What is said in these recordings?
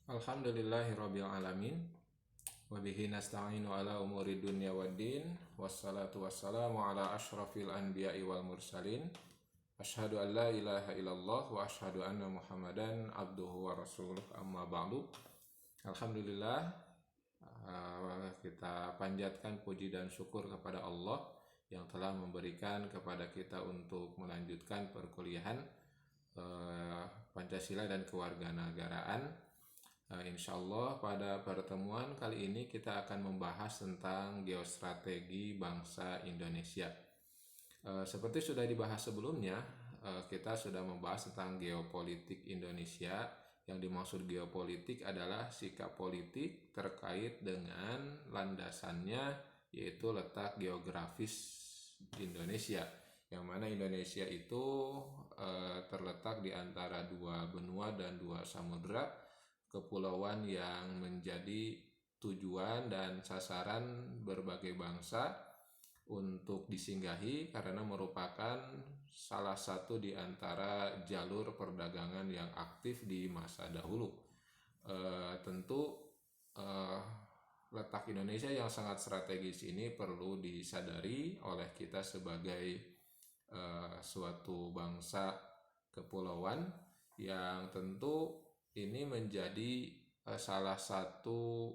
Alhamdulillahirabbil alamin wa bihi nasta'inu ala umuri dunya waddin wassalatu wassalamu ala asyrafil anbiya'i wal mursalin asyhadu an la ilaha illallah wa asyhadu anna muhammadan abduhu wa rasuluh amma ba'du. Alhamdulillah, kita panjatkan puji dan syukur kepada Allah yang telah memberikan kepada kita untuk melanjutkan perkuliahan Pancasila dan Kewarganegaraan. Insya Allah pada pertemuan kali ini kita akan membahas tentang geostrategi bangsa Indonesia. Seperti sudah dibahas sebelumnya, kita sudah membahas tentang geopolitik Indonesia. Yang dimaksud geopolitik adalah sikap politik terkait dengan landasannya, yaitu letak geografis Indonesia. Yang mana Indonesia itu terletak di antara dua benua dan dua samudra, kepulauan yang menjadi tujuan dan sasaran berbagai bangsa untuk disinggahi karena merupakan salah satu di antara jalur perdagangan yang aktif di masa dahulu. Tentu letak Indonesia yang sangat strategis ini perlu disadari oleh kita sebagai suatu bangsa kepulauan yang tentu ini menjadi salah satu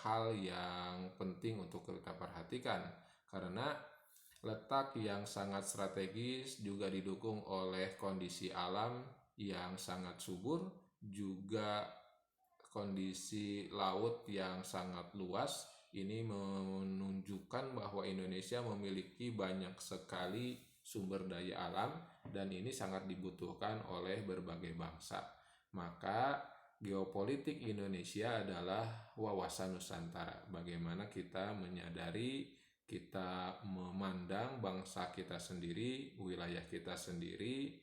hal yang penting untuk kita perhatikan, karena letak yang sangat strategis juga didukung oleh kondisi alam yang sangat subur, juga kondisi laut yang sangat luas. Ini menunjukkan bahwa Indonesia memiliki banyak sekali sumber daya alam dan ini sangat dibutuhkan oleh berbagai bangsa. Maka geopolitik Indonesia adalah wawasan Nusantara. Bagaimana kita menyadari, kita memandang bangsa kita sendiri, wilayah kita sendiri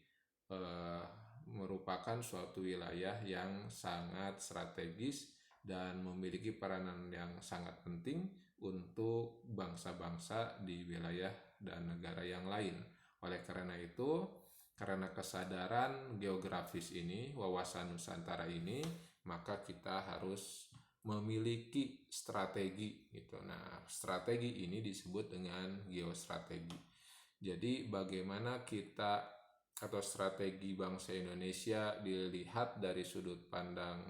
merupakan suatu wilayah yang sangat strategis dan memiliki peranan yang sangat penting untuk bangsa-bangsa di wilayah dan negara yang lain. Oleh karena itu, karena kesadaran geografis ini, wawasan Nusantara ini, maka kita harus memiliki strategi gitu. Nah, strategi ini disebut dengan geostrategi. Jadi bagaimana kita atau strategi bangsa Indonesia dilihat dari sudut pandang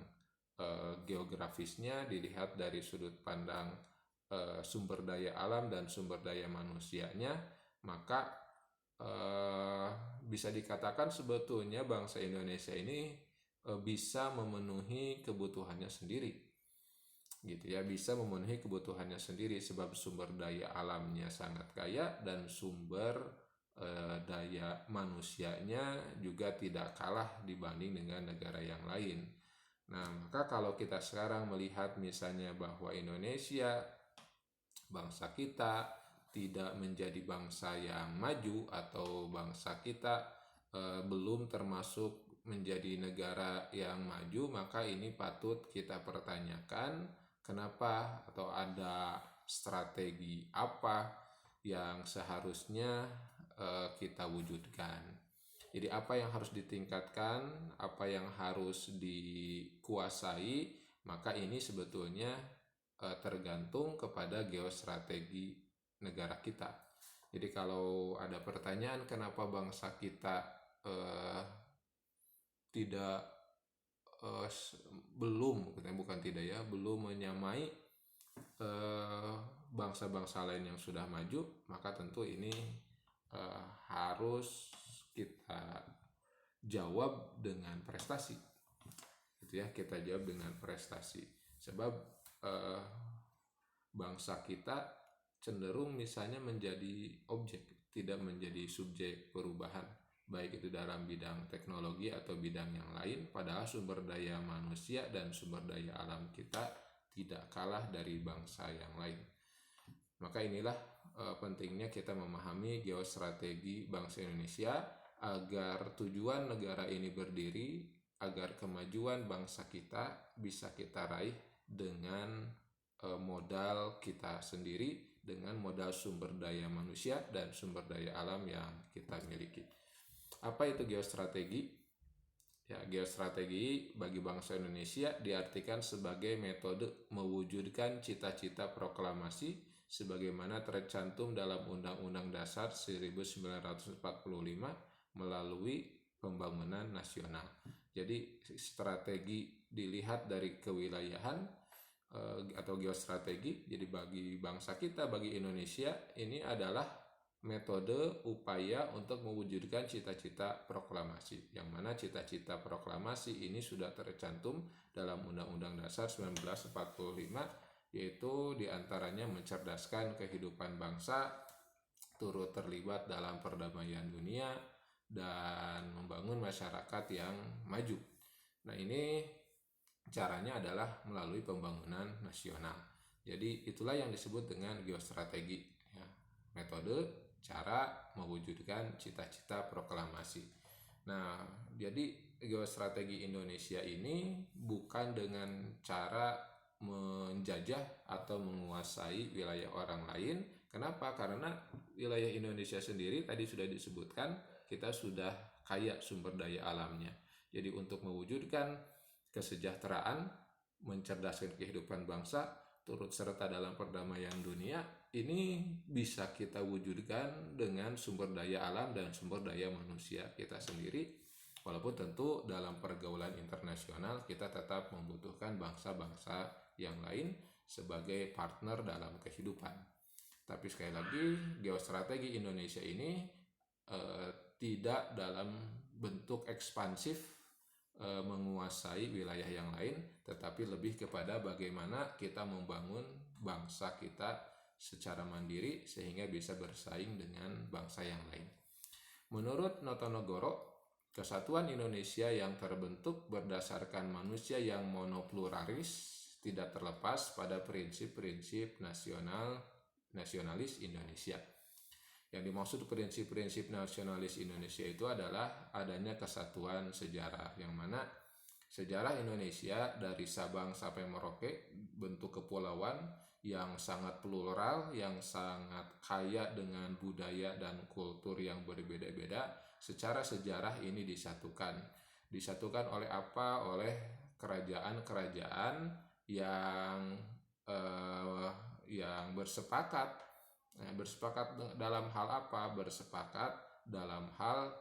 geografisnya, dilihat dari sudut pandang sumber daya alam dan sumber daya manusianya, maka bisa dikatakan sebetulnya bangsa Indonesia ini bisa memenuhi kebutuhannya sendiri, gitu ya, bisa memenuhi kebutuhannya sendiri sebab sumber daya alamnya sangat kaya dan sumber daya manusianya juga tidak kalah dibanding dengan negara yang lain. Nah, maka kalau kita sekarang melihat misalnya bahwa Indonesia, bangsa kita, tidak menjadi bangsa yang maju atau bangsa kita belum termasuk menjadi negara yang maju, maka ini patut kita pertanyakan kenapa atau ada strategi apa yang seharusnya kita wujudkan. Jadi apa yang harus ditingkatkan, apa yang harus dikuasai, maka ini sebetulnya tergantung kepada geostrategi negara kita. Jadi kalau ada pertanyaan kenapa bangsa kita tidak bukan tidak ya, belum menyamai bangsa-bangsa lain yang sudah maju, maka tentu ini harus kita jawab dengan prestasi. Gitu ya, kita jawab dengan prestasi. Sebab bangsa kita cenderung misalnya menjadi objek, tidak menjadi subjek perubahan, baik itu dalam bidang teknologi atau bidang yang lain, padahal sumber daya manusia dan sumber daya alam kita tidak kalah dari bangsa yang lain. Maka inilah pentingnya kita memahami geostrategi bangsa Indonesia agar tujuan negara ini berdiri, agar kemajuan bangsa kita bisa kita raih dengan modal kita sendiri, dengan modal sumber daya manusia dan sumber daya alam yang kita miliki. Apa itu geostrategi? Ya, geostrategi bagi bangsa Indonesia diartikan sebagai metode mewujudkan cita-cita proklamasi sebagaimana tercantum dalam Undang-Undang Dasar 1945 melalui pembangunan nasional. Jadi strategi dilihat dari kewilayahan atau geostrategi. Jadi bagi bangsa kita, bagi Indonesia, ini adalah metode upaya untuk mewujudkan cita-cita proklamasi, yang mana cita-cita proklamasi ini sudah tercantum dalam Undang-Undang Dasar 1945, yaitu diantaranya mencerdaskan kehidupan bangsa, turut terlibat dalam perdamaian dunia, dan membangun masyarakat yang maju. Nah, ini caranya adalah melalui pembangunan nasional. Jadi itulah yang disebut dengan geostrategi, ya, metode cara mewujudkan cita-cita proklamasi. Nah, jadi geostrategi Indonesia ini bukan dengan cara menjajah atau menguasai wilayah orang lain. Kenapa? Karena wilayah Indonesia sendiri tadi sudah disebutkan, kita sudah kaya sumber daya alamnya. Jadi untuk mewujudkan kesejahteraan, mencerdaskan kehidupan bangsa, turut serta dalam perdamaian dunia, ini bisa kita wujudkan dengan sumber daya alam dan sumber daya manusia kita sendiri. Walaupun tentu dalam pergaulan internasional kita tetap membutuhkan bangsa-bangsa yang lain sebagai partner dalam kehidupan. Tapi sekali lagi, geostrategi Indonesia ini tidak dalam bentuk ekspansif menguasai wilayah yang lain, tetapi lebih kepada bagaimana kita membangun bangsa kita secara mandiri sehingga bisa bersaing dengan bangsa yang lain. Menurut Notonegoro, kesatuan Indonesia yang terbentuk berdasarkan manusia yang monopluralis tidak terlepas pada prinsip-prinsip nasionalis Indonesia. Yang dimaksud prinsip-prinsip nasionalis Indonesia itu adalah adanya kesatuan sejarah, yang mana sejarah Indonesia dari Sabang sampai Merauke bentuk kepulauan yang sangat plural, yang sangat kaya dengan budaya dan kultur yang berbeda-beda. Secara sejarah ini disatukan oleh apa? Oleh kerajaan-kerajaan yang bersepakat dalam hal apa? Bersepakat dalam hal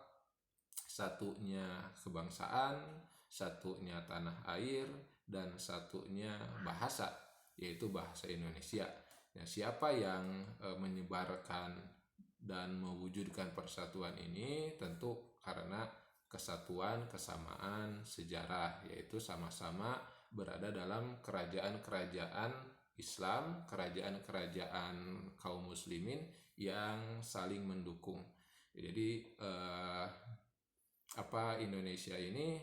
satunya kebangsaan, satunya tanah air, dan satunya bahasa, yaitu bahasa Indonesia. Nah, siapa yang menyebarkan dan mewujudkan persatuan ini? Tentu karena kesatuan, kesamaan sejarah, yaitu sama-sama berada dalam kerajaan-kerajaan Islam, kerajaan-kerajaan kaum muslimin yang saling mendukung. Jadi Indonesia ini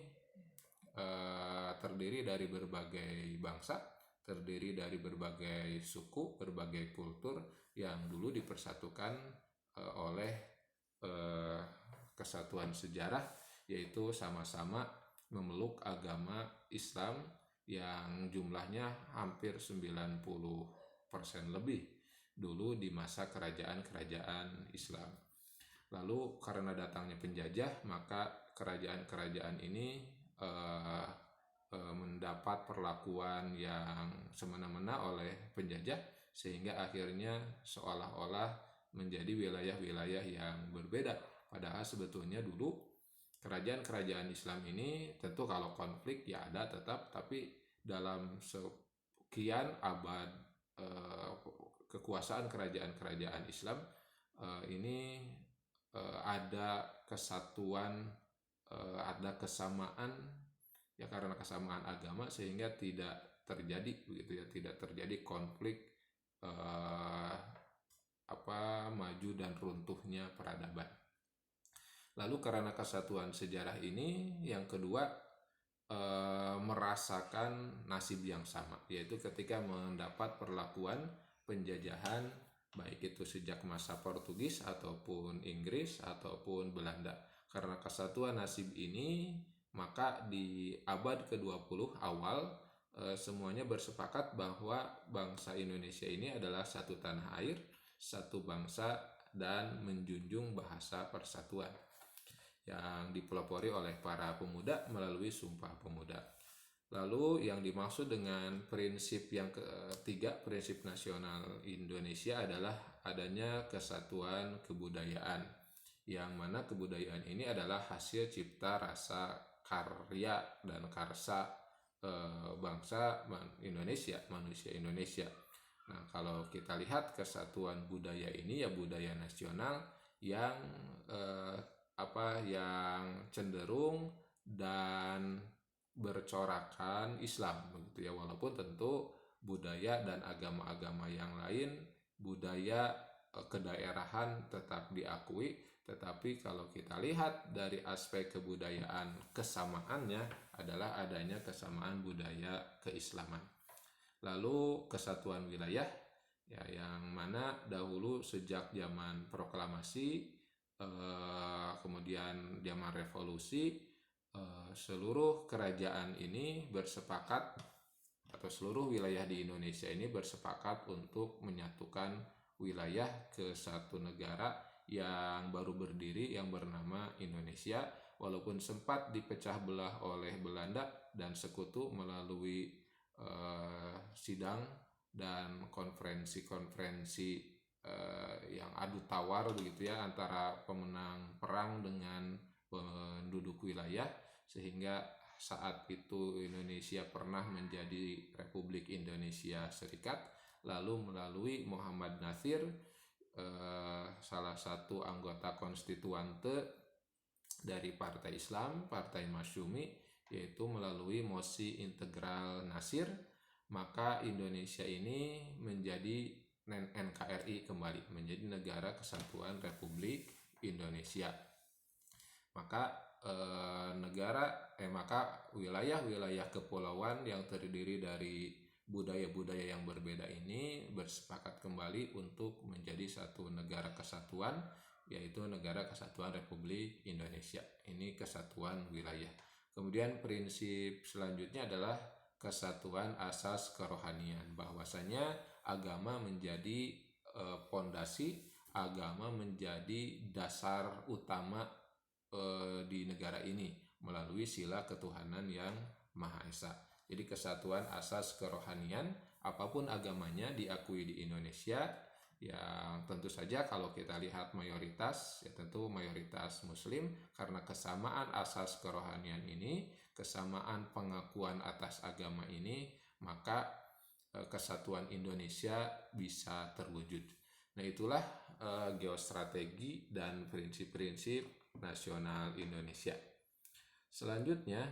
terdiri dari berbagai bangsa, terdiri dari berbagai suku, berbagai kultur yang dulu dipersatukan oleh kesatuan sejarah, yaitu sama-sama memeluk agama Islam yang jumlahnya hampir 90% lebih dulu di masa kerajaan-kerajaan Islam. Lalu karena datangnya penjajah, maka kerajaan-kerajaan ini mendapat perlakuan yang semena-mena oleh penjajah, sehingga akhirnya seolah-olah menjadi wilayah-wilayah yang berbeda. Padahal sebetulnya dulu kerajaan-kerajaan Islam ini tentu kalau konflik ya ada tetap, tapi dalam sekian abad kekuasaan kerajaan-kerajaan Islam ini ada kesatuan, ada kesamaan, ya karena kesamaan agama sehingga tidak terjadi begitu ya, tidak terjadi konflik maju dan runtuhnya peradaban. Lalu karena kesatuan sejarah ini, yang kedua merasakan nasib yang sama, yaitu ketika mendapat perlakuan penjajahan, baik itu sejak masa Portugis ataupun Inggris ataupun Belanda. Karena kesatuan nasib ini, maka di abad ke-20 awal semuanya bersepakat bahwa bangsa Indonesia ini adalah satu tanah air, satu bangsa, dan menjunjung bahasa persatuan. yang dipelopori oleh para pemuda melalui Sumpah Pemuda. Lalu yang dimaksud dengan prinsip yang ketiga, prinsip nasional Indonesia adalah adanya kesatuan kebudayaan, yang mana kebudayaan ini adalah hasil cipta rasa karya dan karsa bangsa Indonesia, manusia Indonesia. Nah, kalau kita lihat kesatuan budaya ini ya budaya nasional yang yang cenderung dan bercorakan Islam begitu ya, walaupun tentu budaya dan agama-agama yang lain, budaya kedaerahan tetap diakui, tetapi kalau kita lihat dari aspek kebudayaan, kesamaannya adalah adanya kesamaan budaya keislaman. Lalu kesatuan wilayah ya, yang mana dahulu sejak zaman proklamasi, kemudian zaman revolusi, seluruh kerajaan ini bersepakat, atau seluruh wilayah di Indonesia ini bersepakat untuk menyatukan wilayah ke satu negara yang baru berdiri yang bernama Indonesia, walaupun sempat dipecah belah oleh Belanda dan sekutu melalui sidang dan konferensi-konferensi yang adu tawar begitu ya, antara pemenang perang dengan penduduk wilayah, sehingga saat itu Indonesia pernah menjadi Republik Indonesia Serikat. Lalu melalui Muhammad Natsir, salah satu anggota konstituante dari Partai Islam, Partai Masyumi, yaitu melalui mosi integral Natsir, maka Indonesia ini menjadi NKRI kembali, menjadi Negara Kesatuan Republik Indonesia. Maka maka wilayah-wilayah kepulauan yang terdiri dari budaya-budaya yang berbeda ini bersepakat kembali untuk menjadi satu negara kesatuan, yaitu Negara Kesatuan Republik Indonesia. Ini kesatuan wilayah. Kemudian prinsip selanjutnya adalah kesatuan asas kerohanian, bahwasanya agama menjadi pondasi, agama menjadi dasar utama di negara ini melalui sila ketuhanan yang Maha Esa. Jadi kesatuan asas kerohanian, apapun agamanya diakui di Indonesia. Yang tentu saja kalau kita lihat mayoritas, ya tentu mayoritas Muslim, karena kesamaan asas kerohanian ini, kesamaan pengakuan atas agama ini, maka kesatuan Indonesia bisa terwujud. Nah, itulah geostrategi dan prinsip-prinsip nasional Indonesia. Selanjutnya,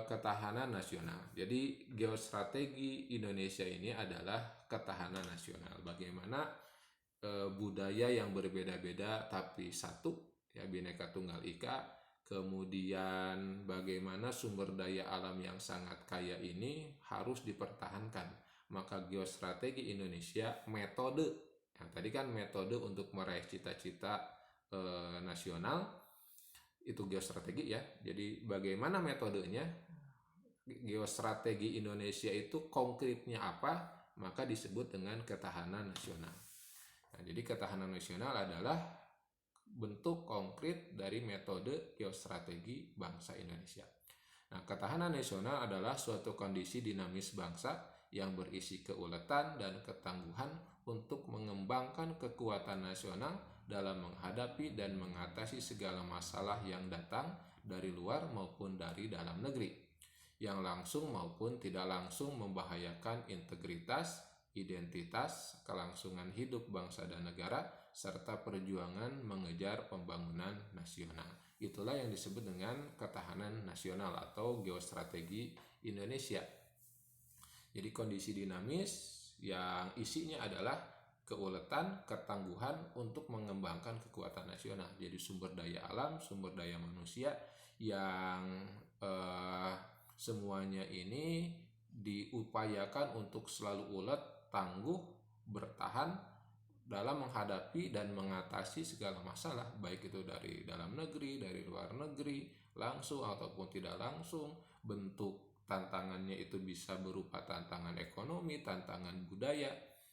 ketahanan nasional. Jadi geostrategi Indonesia ini adalah ketahanan nasional. Bagaimana budaya yang berbeda-beda tapi satu, ya, Bhinneka Tunggal Ika. Kemudian bagaimana sumber daya alam yang sangat kaya ini harus dipertahankan. Maka geostrategi Indonesia, metode, yang tadi kan metode untuk meraih cita-cita nasional, itu geostrategi ya. Jadi bagaimana metodenya? Geostrategi Indonesia itu konkretnya apa? Maka disebut dengan ketahanan nasional. Nah, jadi ketahanan nasional adalah bentuk konkret dari metode geostrategi bangsa Indonesia. Nah, ketahanan nasional adalah suatu kondisi dinamis bangsa yang berisi keuletan dan ketangguhan untuk mengembangkan kekuatan nasional dalam menghadapi dan mengatasi segala masalah yang datang dari luar maupun dari dalam negeri, yang langsung maupun tidak langsung membahayakan integritas, identitas, kelangsungan hidup bangsa dan negara, serta perjuangan mengejar pembangunan nasional. Itulah yang disebut dengan ketahanan nasional atau geostrategi Indonesia. Jadi kondisi dinamis yang isinya adalah keuletan, ketangguhan untuk mengembangkan kekuatan nasional. Jadi sumber daya alam, sumber daya manusia yang semuanya ini diupayakan untuk selalu ulet, tangguh, bertahan dalam menghadapi dan mengatasi segala masalah, baik itu dari dalam negeri, dari luar negeri, langsung ataupun tidak langsung. Bentuk tantangannya itu bisa berupa tantangan ekonomi, tantangan budaya,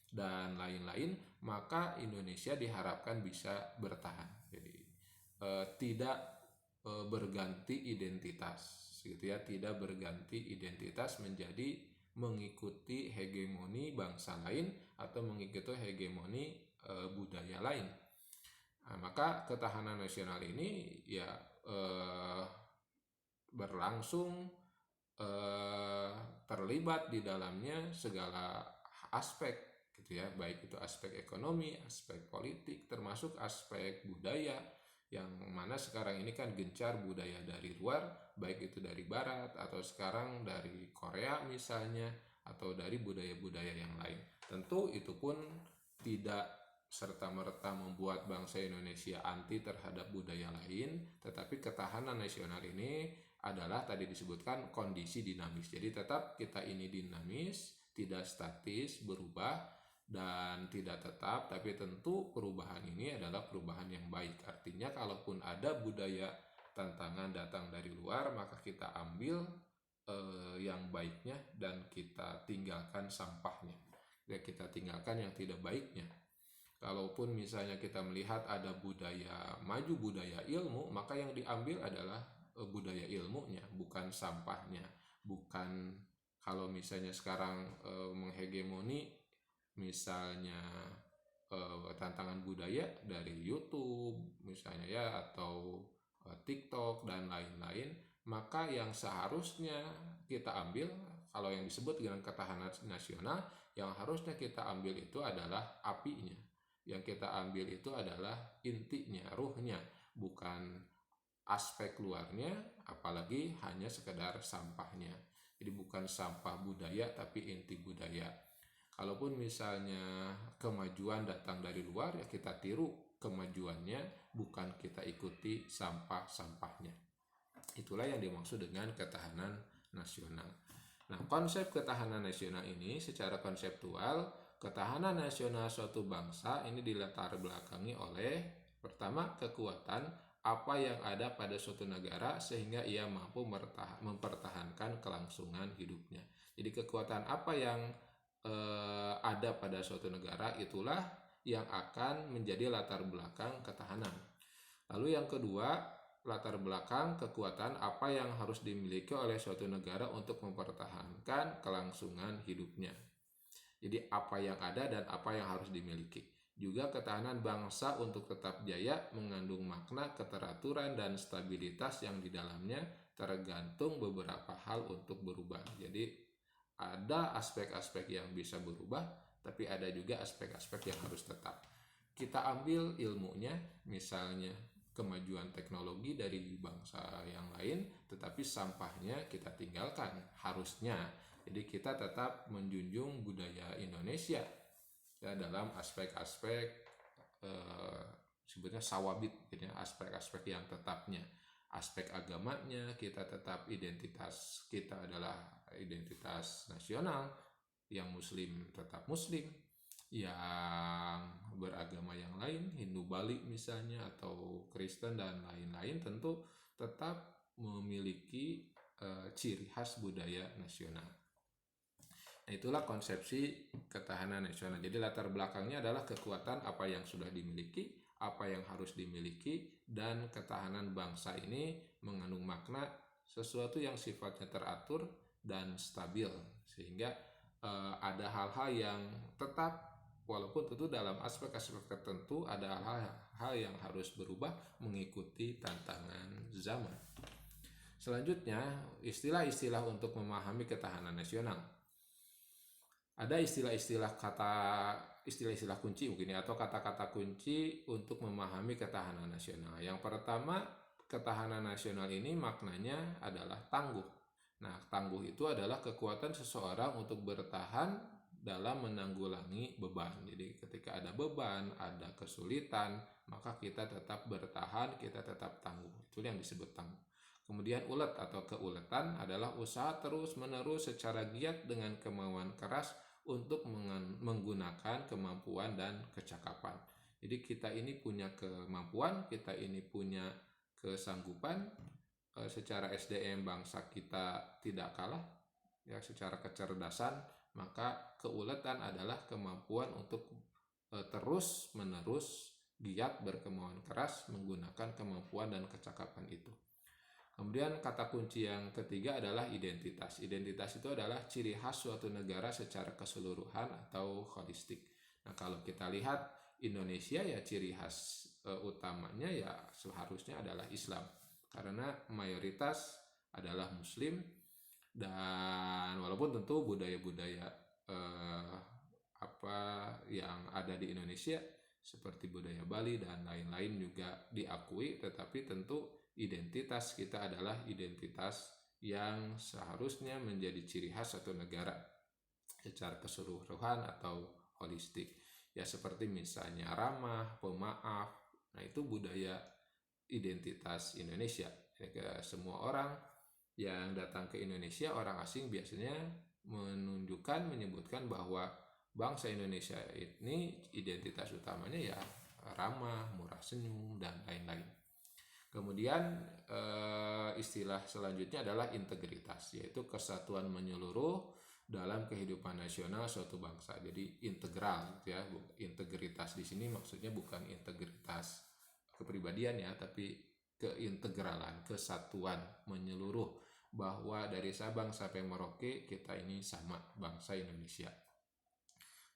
dan lain-lain. Maka Indonesia diharapkan bisa bertahan. Jadi tidak berganti identitas gitu ya, tidak berganti identitas menjadi mengikuti hegemoni bangsa lain atau mengikuti hegemoni budaya lain. Nah, maka ketahanan nasional ini ya berlangsung terlibat di dalamnya segala aspek gitu ya, baik itu aspek ekonomi, aspek politik, termasuk aspek budaya, yang mana sekarang ini kan gencar budaya dari luar, baik itu dari barat atau sekarang dari Korea misalnya, atau dari budaya-budaya yang lain. Tentu itu pun tidak serta-merta membuat bangsa Indonesia anti terhadap budaya lain, tetapi ketahanan nasional ini adalah tadi disebutkan kondisi dinamis. Jadi tetap kita ini dinamis, tidak statis, berubah dan tidak tetap, tapi tentu perubahan ini adalah perubahan yang baik. Artinya kalaupun ada budaya tantangan datang dari luar, maka kita ambil yang baiknya dan kita tinggalkan sampahnya. Ya, kita tinggalkan yang tidak baiknya. Kalaupun misalnya kita melihat ada budaya maju, budaya ilmu, maka yang diambil adalah budaya ilmunya, bukan sampahnya. Bukan kalau misalnya sekarang menghegemoni misalnya tantangan budaya dari YouTube misalnya ya, atau TikTok dan lain-lain, maka yang seharusnya kita ambil, kalau yang disebut dengan ketahanan nasional, yang harusnya kita ambil itu adalah apinya. Yang kita ambil itu adalah intinya, ruhnya, bukan aspek luarnya, apalagi hanya sekedar sampahnya. Jadi bukan sampah budaya tapi inti budaya. Kalaupun misalnya kemajuan datang dari luar, ya kita tiru kemajuannya, bukan kita ikuti sampah-sampahnya. Itulah yang dimaksud dengan ketahanan nasional. Nah, konsep ketahanan nasional ini secara konseptual, ketahanan nasional suatu bangsa ini dilatar belakangi oleh pertama kekuatan apa yang ada pada suatu negara sehingga ia mampu mempertahankan kelangsungan hidupnya. Jadi kekuatan apa yang ada pada suatu negara itulah yang akan menjadi latar belakang ketahanan. Lalu yang kedua, latar belakang kekuatan apa yang harus dimiliki oleh suatu negara untuk mempertahankan kelangsungan hidupnya. Jadi apa yang ada dan apa yang harus dimiliki. Juga ketahanan bangsa untuk tetap jaya mengandung makna keteraturan dan stabilitas yang di dalamnya tergantung beberapa hal untuk berubah. Jadi ada aspek-aspek yang bisa berubah, tapi ada juga aspek-aspek yang harus tetap. Kita ambil ilmunya, misalnya kemajuan teknologi dari bangsa yang lain, tetapi sampahnya kita tinggalkan harusnya. Jadi kita tetap menjunjung budaya Indonesia ya, dalam aspek-aspek sebetulnya sawabit, gitu ya, aspek-aspek yang tetapnya. Aspek agamanya kita tetap, identitas kita adalah identitas nasional, yang muslim tetap muslim, yang beragama yang lain, Hindu Bali misalnya atau Kristen dan lain-lain, tentu tetap memiliki ciri khas budaya nasional. Nah, itulah konsepsi ketahanan nasional. Jadi latar belakangnya adalah kekuatan apa yang sudah dimiliki, apa yang harus dimiliki, dan ketahanan bangsa ini mengandung makna sesuatu yang sifatnya teratur dan stabil, sehingga ada hal-hal yang tetap, walaupun tentu dalam aspek-aspek tertentu ada hal-hal yang harus berubah mengikuti tantangan zaman. Selanjutnya, istilah-istilah untuk memahami ketahanan nasional. Ada istilah-istilah kunci mungkin ya, atau kata-kata kunci untuk memahami ketahanan nasional. Yang pertama, ketahanan nasional ini maknanya adalah tangguh. Nah, tangguh itu adalah kekuatan seseorang untuk bertahan dalam menanggulangi beban. Jadi ketika ada beban, ada kesulitan, maka kita tetap bertahan, kita tetap tangguh. Itu yang disebut tangguh. Kemudian ulet atau keuletan adalah usaha terus-menerus secara giat dengan kemauan keras untuk menggunakan kemampuan dan kecakapan. Jadi kita ini punya kemampuan, kita ini punya kesanggupan, secara SDM bangsa kita tidak kalah ya, secara kecerdasan, maka keuletan adalah kemampuan untuk terus-menerus giat berkemauan keras menggunakan kemampuan dan kecakapan itu. Kemudian kata kunci yang ketiga adalah identitas. Identitas itu adalah ciri khas suatu negara secara keseluruhan atau holistik. Nah, kalau kita lihat Indonesia ya ciri khas utamanya ya seharusnya adalah Islam. Karena mayoritas adalah Muslim, dan walaupun tentu budaya-budaya eh, apa yang ada di Indonesia seperti budaya Bali dan lain-lain juga diakui, tetapi tentu identitas kita adalah identitas yang seharusnya menjadi ciri khas satu negara secara keseluruhan atau holistik. Ya seperti misalnya ramah, pemaaf. Nah, itu budaya identitas Indonesia. Ya, semua orang yang datang ke Indonesia, orang asing biasanya menyebutkan bahwa bangsa Indonesia ini identitas utamanya ya ramah, murah senyum, dan lain-lain. Kemudian istilah selanjutnya adalah integritas, yaitu kesatuan menyeluruh dalam kehidupan nasional suatu bangsa. Jadi integral, ya. Integritas di sini maksudnya bukan integritas kepribadian ya, tapi keintegralan, kesatuan menyeluruh, bahwa dari Sabang sampai Merauke kita ini sama, bangsa Indonesia.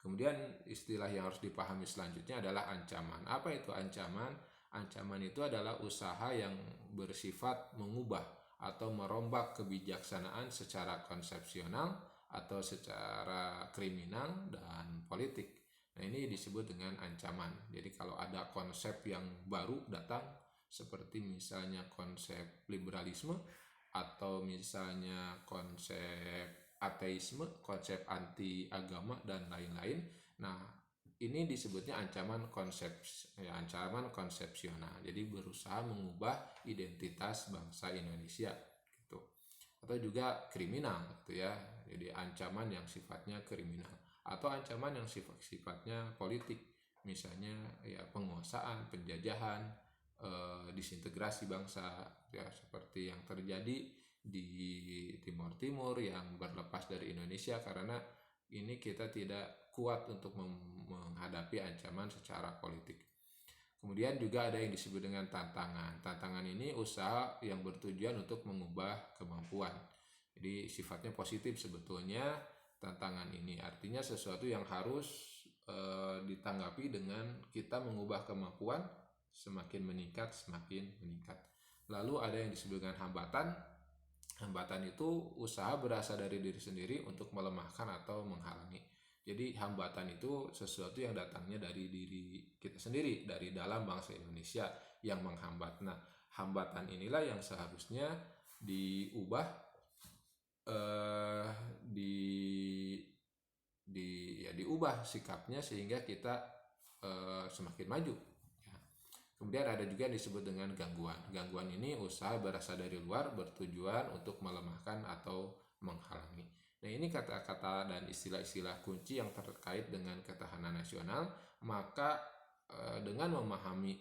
Kemudian istilah yang harus dipahami selanjutnya adalah ancaman. Apa itu ancaman? Ancaman itu adalah usaha yang bersifat mengubah atau merombak kebijaksanaan secara konsepsional atau secara kriminal dan politik. Nah, ini disebut dengan ancaman. Jadi kalau ada konsep yang baru datang, seperti misalnya konsep liberalisme atau misalnya konsep ateisme, konsep anti agama dan lain-lain. Nah, ini disebutnya ancaman ancaman konsepsional. Jadi berusaha mengubah identitas bangsa Indonesia gitu. Atau juga kriminal gitu ya. Jadi ancaman yang sifatnya kriminal atau ancaman yang sifatnya politik. Misalnya ya penguasaan, penjajahan, disintegrasi bangsa ya seperti yang terjadi di Timur Timur yang berlepas dari Indonesia karena ini kita tidak kuat untuk menghadapi ancaman secara politik. Kemudian juga ada yang disebut dengan tantangan. Tantangan ini usaha yang bertujuan untuk mengubah kemampuan. Jadi sifatnya positif sebetulnya tantangan ini. Artinya sesuatu yang harus ditanggapi dengan kita mengubah kemampuan semakin meningkat, semakin meningkat. Lalu ada yang disebut dengan hambatan. Hambatan itu usaha berasal dari diri sendiri untuk melemahkan atau menghalangi. Jadi hambatan itu sesuatu yang datangnya dari diri kita sendiri, dari dalam bangsa Indonesia yang menghambat. Nah, hambatan inilah yang seharusnya diubah, diubah sikapnya sehingga kita semakin maju. Kemudian ada juga yang disebut dengan gangguan. Gangguan ini usaha berasal dari luar bertujuan untuk melemahkan atau menghalangi. Nah, ini kata-kata dan istilah-istilah kunci yang terkait dengan ketahanan nasional. Maka dengan memahami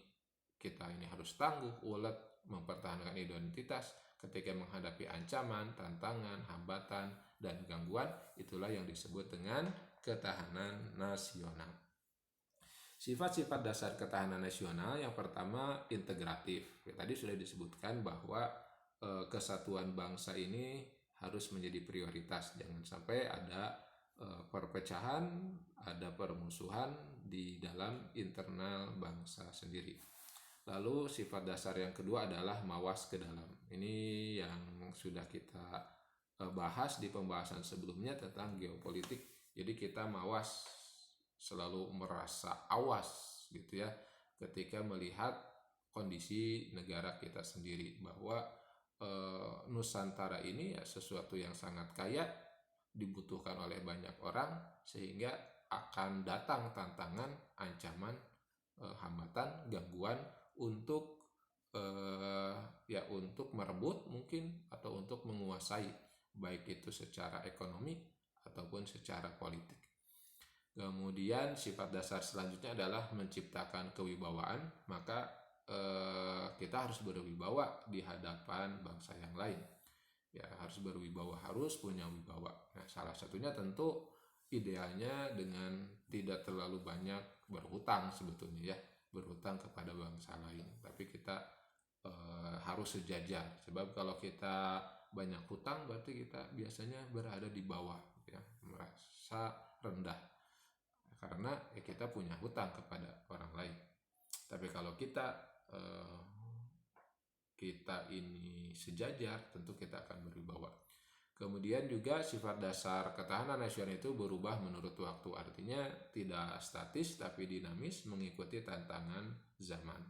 kita ini harus tangguh, ulet, mempertahankan identitas ketika menghadapi ancaman, tantangan, hambatan, dan gangguan, itulah yang disebut dengan ketahanan nasional. Sifat-sifat dasar ketahanan nasional yang pertama integratif. Tadi sudah disebutkan bahwa kesatuan bangsa ini harus menjadi prioritas. Jangan sampai ada perpecahan, ada permusuhan di dalam internal bangsa sendiri. Lalu sifat dasar yang kedua adalah mawas ke dalam. Ini yang sudah kita bahas di pembahasan sebelumnya tentang geopolitik. Jadi kita mawas, selalu merasa awas gitu ya ketika melihat kondisi negara kita sendiri, bahwa Nusantara ini ya sesuatu yang sangat kaya, dibutuhkan oleh banyak orang, sehingga akan datang tantangan, ancaman, hambatan, gangguan untuk untuk merebut mungkin atau untuk menguasai, baik itu secara ekonomi ataupun secara politik. Kemudian sifat dasar selanjutnya adalah menciptakan kewibawaan. Maka kita harus berwibawa di hadapan bangsa yang lain. Ya, harus berwibawa, harus punya wibawa. Nah, salah satunya tentu idealnya dengan tidak terlalu banyak berhutang sebetulnya ya, berhutang kepada bangsa lain. Tapi kita harus sejajar. Sebab kalau kita banyak hutang berarti kita biasanya berada di bawah, ya, merasa rendah karena kita punya hutang kepada orang lain. Tapi kalau kita ini sejajar, tentu kita akan berwibawa. Kemudian juga sifat dasar ketahanan nasional itu berubah menurut waktu, artinya tidak statis tapi dinamis mengikuti tantangan zaman.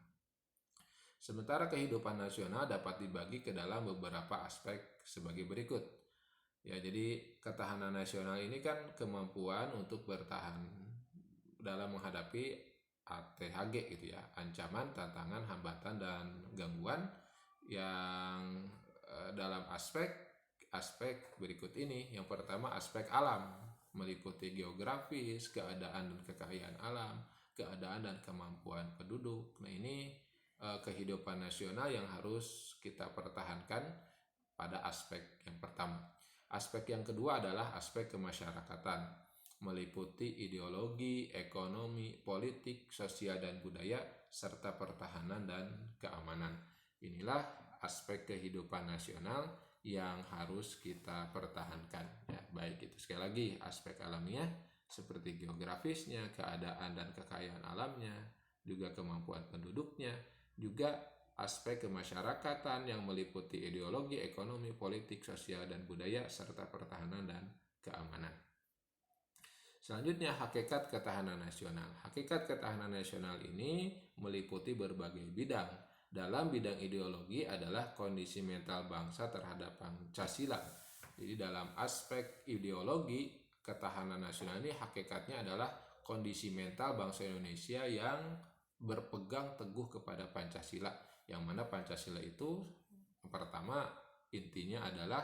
Sementara kehidupan nasional dapat dibagi ke dalam beberapa aspek sebagai berikut. Ya, jadi ketahanan nasional ini kan kemampuan untuk bertahan dalam menghadapi ATHG gitu ya, ancaman, tantangan, hambatan, dan gangguan yang dalam aspek berikut ini. Yang pertama aspek alam, meliputi geografis, keadaan dan kekayaan alam, keadaan dan kemampuan penduduk. Nah, ini kehidupan nasional yang harus kita pertahankan pada aspek yang pertama. Aspek yang kedua adalah aspek kemasyarakatan, meliputi ideologi, ekonomi, politik, sosial dan budaya, serta pertahanan dan keamanan. Inilah aspek kehidupan nasional yang harus kita pertahankan, ya, baik itu sekali lagi aspek alamiah seperti geografisnya, keadaan dan kekayaan alamnya, juga kemampuan penduduknya, juga aspek kemasyarakatan yang meliputi ideologi, ekonomi, politik, sosial dan budaya, serta pertahanan dan keamanan. Selanjutnya hakikat ketahanan nasional. Hakikat ketahanan nasional ini meliputi berbagai bidang. Dalam bidang ideologi adalah kondisi mental bangsa terhadap Pancasila. Jadi dalam aspek ideologi, ketahanan nasional ini hakikatnya adalah kondisi mental bangsa Indonesia yang berpegang teguh kepada Pancasila, yang mana Pancasila itu yang pertama intinya adalah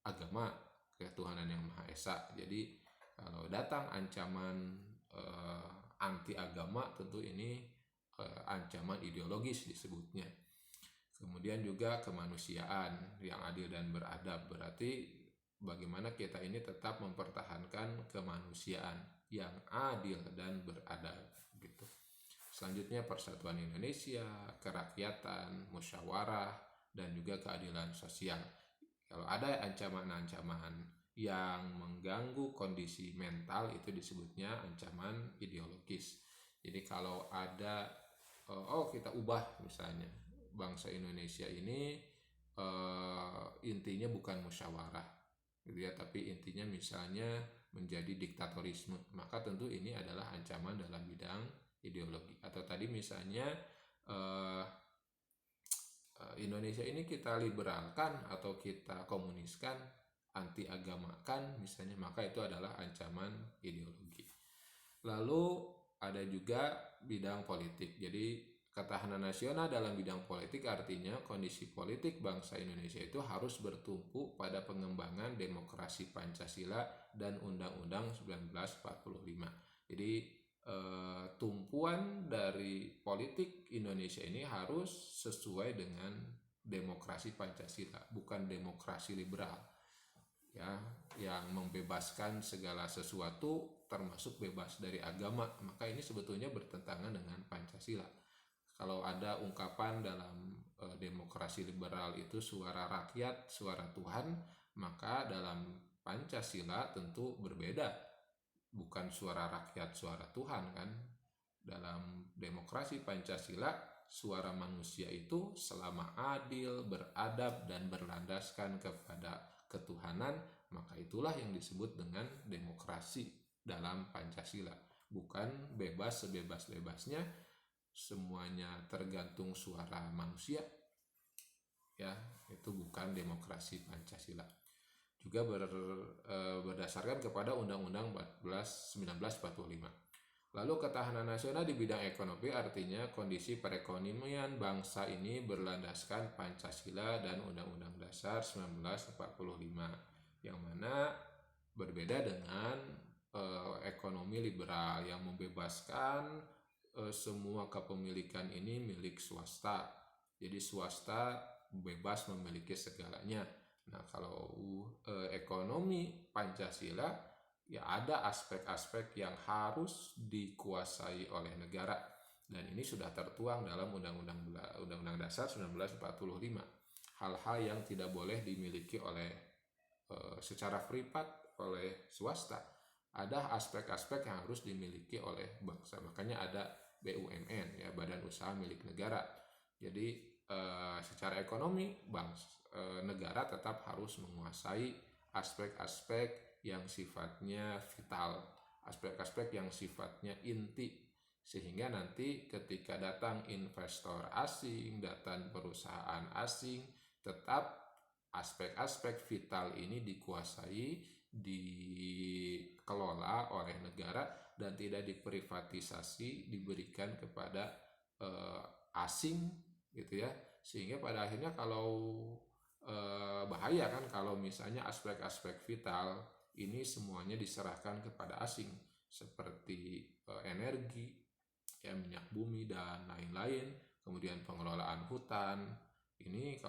agama, ketuhanan yang Maha Esa. Jadi kalau datang ancaman anti agama, tentu ini ancaman ideologis disebutnya. Kemudian juga kemanusiaan yang adil dan beradab, berarti bagaimana kita ini tetap mempertahankan kemanusiaan yang adil dan beradab gitu. Selanjutnya persatuan Indonesia, kerakyatan, musyawarah, dan juga keadilan sosial. Kalau ada ancaman-ancaman yang mengganggu kondisi mental, itu disebutnya ancaman ideologis. Jadi kalau ada kita ubah misalnya bangsa Indonesia ini intinya bukan musyawarah gitu ya, tapi intinya misalnya menjadi diktatorisme, maka tentu ini adalah ancaman dalam bidang ideologi. Atau tadi misalnya Indonesia ini kita liberalkan atau kita komuniskan, anti agamakan misalnya, maka itu adalah ancaman ideologi. Lalu ada juga bidang politik. Jadi ketahanan nasional dalam bidang politik artinya kondisi politik bangsa Indonesia itu harus bertumpu pada pengembangan demokrasi Pancasila dan Undang-Undang 1945. Jadi tumpuan dari politik Indonesia ini harus sesuai dengan demokrasi Pancasila, bukan demokrasi liberal, ya, yang membebaskan segala sesuatu termasuk bebas dari agama. Maka ini sebetulnya bertentangan dengan Pancasila. Kalau ada ungkapan dalam demokrasi liberal itu suara rakyat, suara Tuhan, maka dalam Pancasila tentu berbeda, bukan suara rakyat, suara Tuhan kan. Dalam demokrasi Pancasila, suara manusia itu selama adil, beradab, dan berlandaskan kepada ketuhanan, maka itulah yang disebut dengan demokrasi dalam Pancasila. Bukan bebas sebebas-bebasnya, semuanya tergantung suara manusia, ya, itu bukan demokrasi Pancasila. Juga berdasarkan kepada Undang-Undang 1945. Lalu ketahanan nasional di bidang ekonomi artinya kondisi perekonomian bangsa ini berlandaskan Pancasila dan Undang-Undang Dasar 1945, yang mana berbeda dengan ekonomi liberal yang membebaskan semua kepemilikan ini milik swasta. Jadi swasta bebas memiliki segalanya. Nah, kalau ekonomi Pancasila, ya ada aspek-aspek yang harus dikuasai oleh negara. Dan ini sudah tertuang dalam Undang-Undang Dasar 1945. Hal-hal yang tidak boleh dimiliki oleh secara privat oleh swasta. Ada aspek-aspek yang harus dimiliki oleh bangsa. Makanya ada BUMN, ya, Badan Usaha Milik Negara. Jadi secara ekonomi negara tetap harus menguasai aspek-aspek yang sifatnya vital, aspek-aspek yang sifatnya inti, sehingga nanti ketika datang investor asing, datang perusahaan asing, tetap aspek-aspek vital ini dikuasai, dikelola oleh negara dan tidak diprivatisasi, diberikan kepada asing gitu ya. Sehingga pada akhirnya kalau bahaya kan kalau misalnya aspek-aspek vital ini semuanya diserahkan kepada asing, seperti energi, ya, minyak bumi dan lain-lain, kemudian pengelolaan hutan. Ini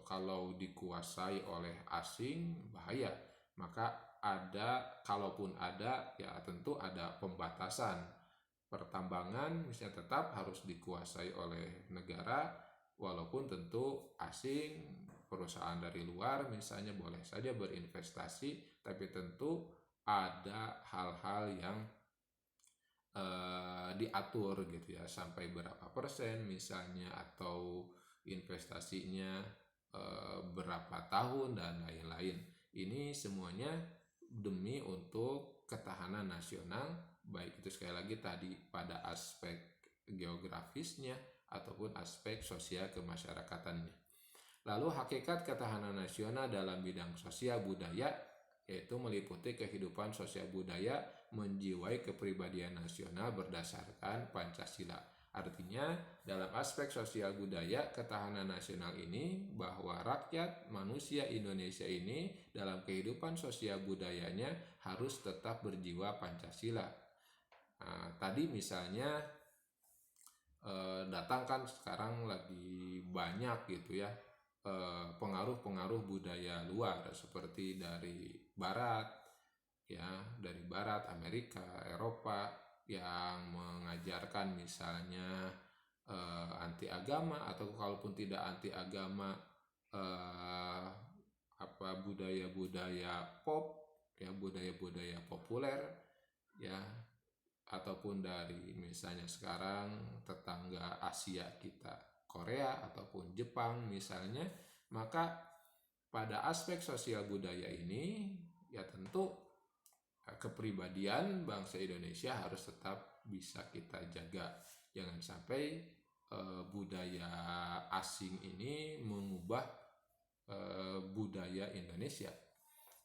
kalau dikuasai oleh asing bahaya. Maka kalaupun ada, ya tentu ada pembatasan. Pertambangan misalnya tetap harus dikuasai oleh negara, walaupun tentu asing, perusahaan dari luar misalnya boleh saja berinvestasi, tapi tentu ada hal-hal yang diatur gitu ya, sampai berapa persen misalnya, atau investasinya berapa tahun dan lain-lain. Ini semuanya demi untuk ketahanan nasional, baik itu sekali lagi tadi pada aspek geografisnya ataupun aspek sosial kemasyarakatannya. Lalu hakikat ketahanan nasional dalam bidang sosial budaya yaitu meliputi kehidupan sosial budaya menjiwai kepribadian nasional berdasarkan Pancasila. Artinya dalam aspek sosial budaya ketahanan nasional ini bahwa rakyat manusia Indonesia ini dalam kehidupan sosial budayanya harus tetap berjiwa Pancasila. Nah, tadi misalnya datang kan sekarang lagi banyak gitu ya pengaruh-pengaruh budaya luar seperti dari barat, ya, dari barat, Amerika, Eropa, yang mengajarkan misalnya anti agama, atau kalaupun tidak anti agama budaya-budaya pop, ya, budaya-budaya populer, ya, ataupun dari misalnya sekarang tetangga Asia kita, Korea ataupun Jepang misalnya. Maka pada aspek sosial budaya ini ya tentu kepribadian bangsa Indonesia harus tetap bisa kita jaga. Jangan sampai budaya asing ini mengubah budaya Indonesia.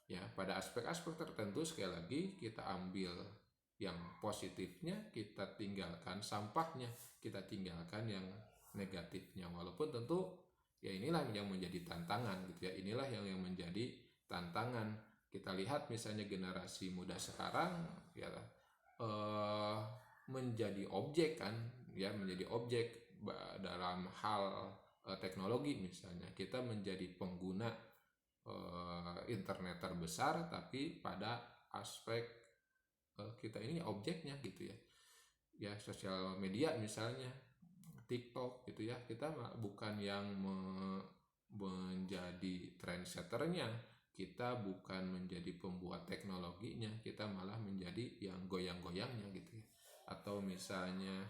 Ya, pada aspek-aspek tertentu sekali lagi kita ambil yang positifnya, kita tinggalkan sampahnya, kita tinggalkan yang negatifnya. Walaupun tentu ya inilah yang menjadi tantangan gitu ya. Inilah yang menjadi tantangan. Kita lihat misalnya generasi muda sekarang ya menjadi objek kan, ya, menjadi objek dalam hal teknologi misalnya. Kita menjadi pengguna internet terbesar, tapi pada aspek kita ini objeknya gitu ya. Ya, sosial media misalnya TikTok gitu ya, kita bukan yang menjadi trendsetternya, kita bukan menjadi pembuat teknologinya, kita malah menjadi yang goyang-goyangnya gitu ya. Atau misalnya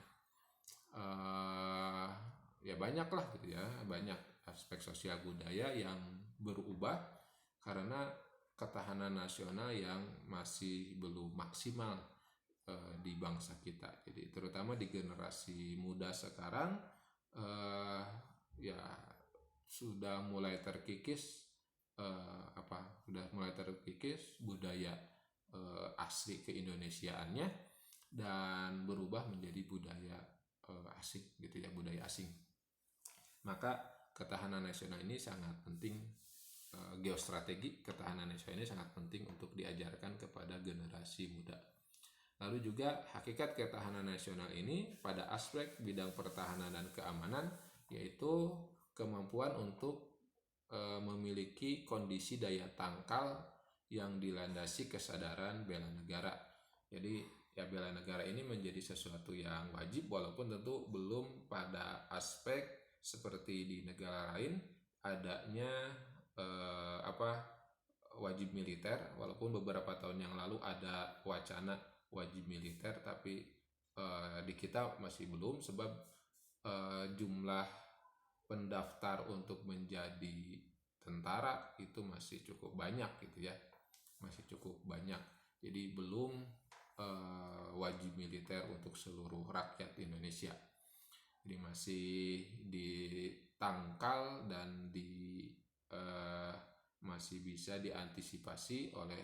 ya banyak lah gitu ya, banyak aspek sosial budaya yang berubah karena ketahanan nasional yang masih belum maksimal di bangsa kita. Jadi terutama di generasi muda sekarang ya sudah mulai terkikis budaya asli keindonesiaannya dan berubah menjadi budaya asing gitu ya, budaya asing. Maka ketahanan nasional ini sangat penting. Geostrategi ketahanan nasional ini sangat penting untuk diajarkan kepada generasi muda. Lalu juga hakikat ketahanan nasional ini pada aspek bidang pertahanan dan keamanan, yaitu kemampuan untuk memiliki kondisi daya tangkal yang dilandasi kesadaran bela negara. Jadi ya bela negara ini menjadi sesuatu yang wajib, walaupun tentu belum pada aspek seperti di negara lain adanya wajib militer, walaupun beberapa tahun yang lalu ada wacana wajib militer, tapi di kita masih belum, sebab jumlah pendaftar untuk menjadi tentara itu masih cukup banyak gitu ya, masih cukup banyak. Jadi belum wajib militer untuk seluruh rakyat Indonesia. Jadi masih ditangkal dan masih bisa diantisipasi oleh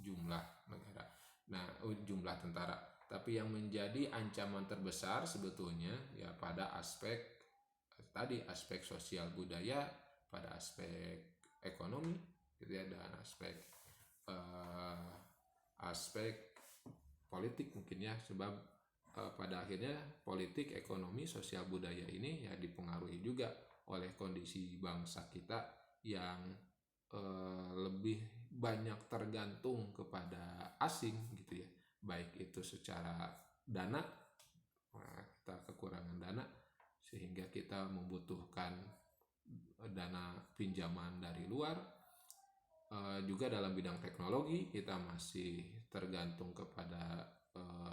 jumlah negara. Nah, jumlah tentara. Tapi yang menjadi ancaman terbesar sebetulnya ya pada aspek tadi, aspek sosial budaya, pada aspek ekonomi gitu ya, dan aspek politik mungkin ya, sebab pada akhirnya politik, ekonomi, sosial budaya ini ya dipengaruhi juga oleh kondisi bangsa kita yang lebih banyak tergantung kepada asing gitu ya, baik itu secara dana, kita kekurangan dana sehingga kita membutuhkan dana pinjaman dari luar. Juga dalam bidang teknologi kita masih tergantung kepada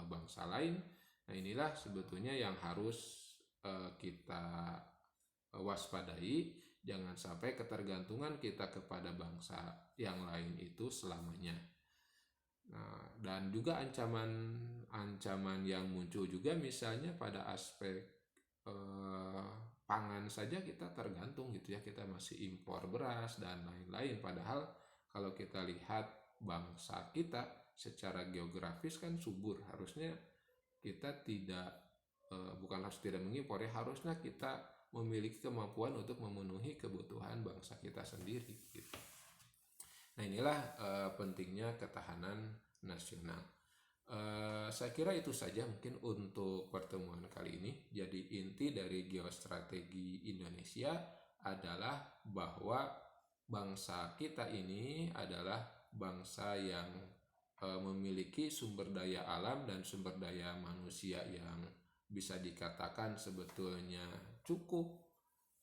bangsa lain. Nah, inilah sebetulnya yang harus kita waspadai, jangan sampai ketergantungan kita kepada bangsa yang lain itu selamanya. Nah, dan juga ancaman yang muncul juga misalnya pada aspek pangan saja kita tergantung gitu ya, kita masih impor beras dan lain-lain, padahal kalau kita lihat bangsa kita secara geografis kan subur, harusnya kita bukan harus tidak mengimpor ya, harusnya kita memiliki kemampuan untuk memenuhi kebutuhan bangsa kita sendiri gitu. Nah, inilah pentingnya ketahanan nasional. Saya kira itu saja mungkin untuk pertemuan kali ini. Jadi inti dari geostrategi Indonesia adalah bahwa bangsa kita ini adalah bangsa yang memiliki sumber daya alam dan sumber daya manusia yang bisa dikatakan sebetulnya cukup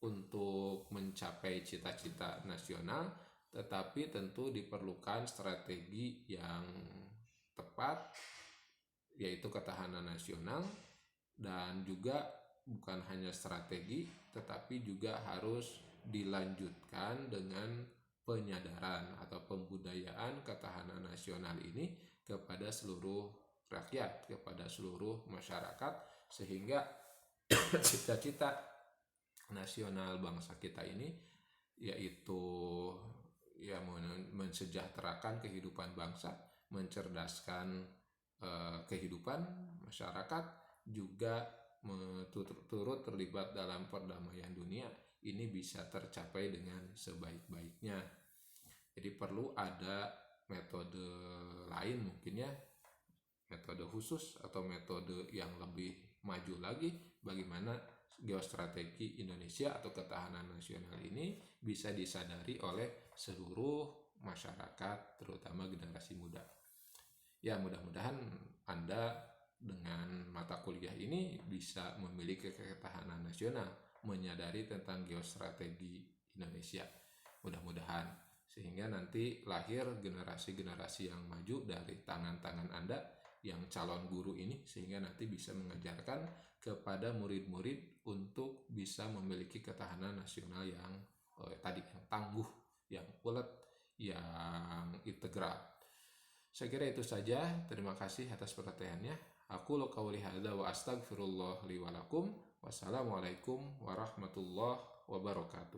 untuk mencapai cita-cita nasional, tetapi tentu diperlukan strategi yang tepat, yaitu ketahanan nasional, dan juga bukan hanya strategi tetapi juga harus dilanjutkan dengan penyadaran atau pembudayaan ketahanan nasional ini kepada seluruh rakyat, kepada seluruh masyarakat, sehingga cita-cita nasional bangsa kita ini yaitu ya mensejahterakan kehidupan bangsa, mencerdaskan kehidupan masyarakat, juga turut terlibat dalam perdamaian dunia, ini bisa tercapai dengan sebaik-baiknya. Jadi perlu ada metode lain mungkin ya, metode khusus atau metode yang lebih maju lagi, bagaimana geostrategi Indonesia atau ketahanan nasional ini bisa disadari oleh seluruh masyarakat, terutama generasi muda. Ya, mudah-mudahan Anda dengan mata kuliah ini bisa memiliki ketahanan nasional, menyadari tentang geostrategi Indonesia. Mudah-mudahan sehingga nanti lahir generasi-generasi yang maju dari tangan-tangan Anda yang calon guru ini, sehingga nanti bisa mengajarkan kepada murid-murid untuk bisa memiliki ketahanan nasional yang yang tangguh, yang ulet, yang integral. Saya kira itu saja. Terima kasih atas perhatiannya. Aku qouli hadza wa astaghfirullah li wa lakum. Wassalamualaikum warahmatullahi wabarakatuh.